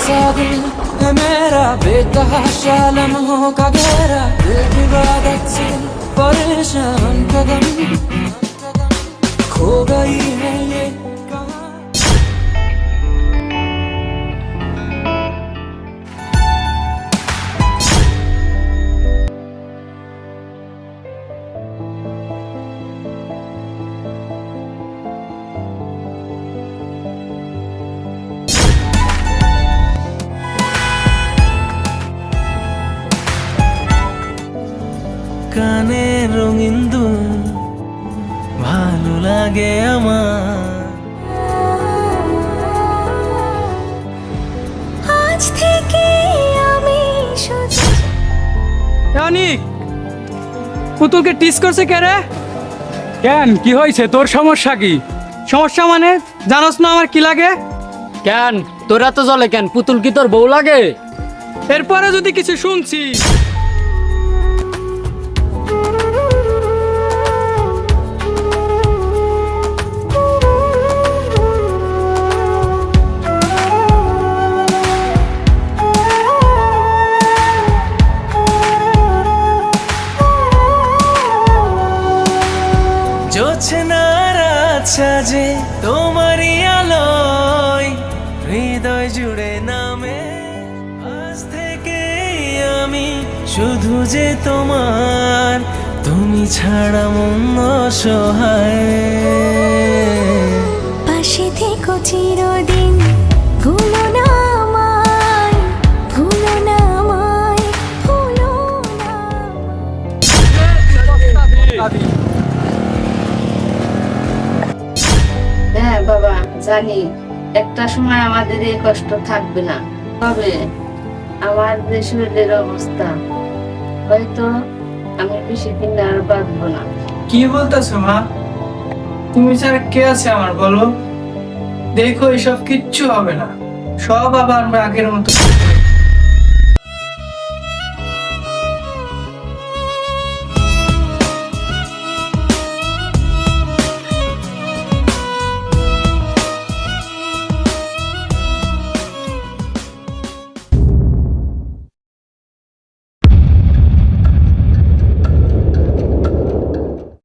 सा दिल है मेरा बेतहाशा लम्हों का घेरा दिल इबादत से परेशान कदम खो गई है ये कहाँ। কানে রঙিন দুল ভালো লাগে আমার আজ থেকে আমি শুধু অনিক পুতুলকে টিস করছে কে রে? কেন কি হয়েছে তোর সমস্যা কি? সমস্যা মানে জানোস না আমার কি লাগে? কেন তোরা তো জলে কেন? পুতুল কি তোর বউ লাগে? এরপরে যদি কিছু শুনছি জোছনার সাজে তোমারই আলোয় হৃদয় জুড়ে নামে আজ থেকে আমি শুধু যে তোমার তুমি ছাড়া মন অসহায় পাশে থেকো চিরদিন ভুলো না আমায় ভুলো না আমায় ভুলো না হ্যাঁ বাবা জানি একটা সময় আমাদের এই কষ্ট থাকবে না, তবে আমার যে শরীরের অবস্থা হয়তো আমি বেশি দিন আর বাঁচবো না। কি বলতেছো মা? তুমি ছাড়া কে আছে আমার বলো? দেখো এসব কিচ্ছু হবে না, সব আবার আগের মতো।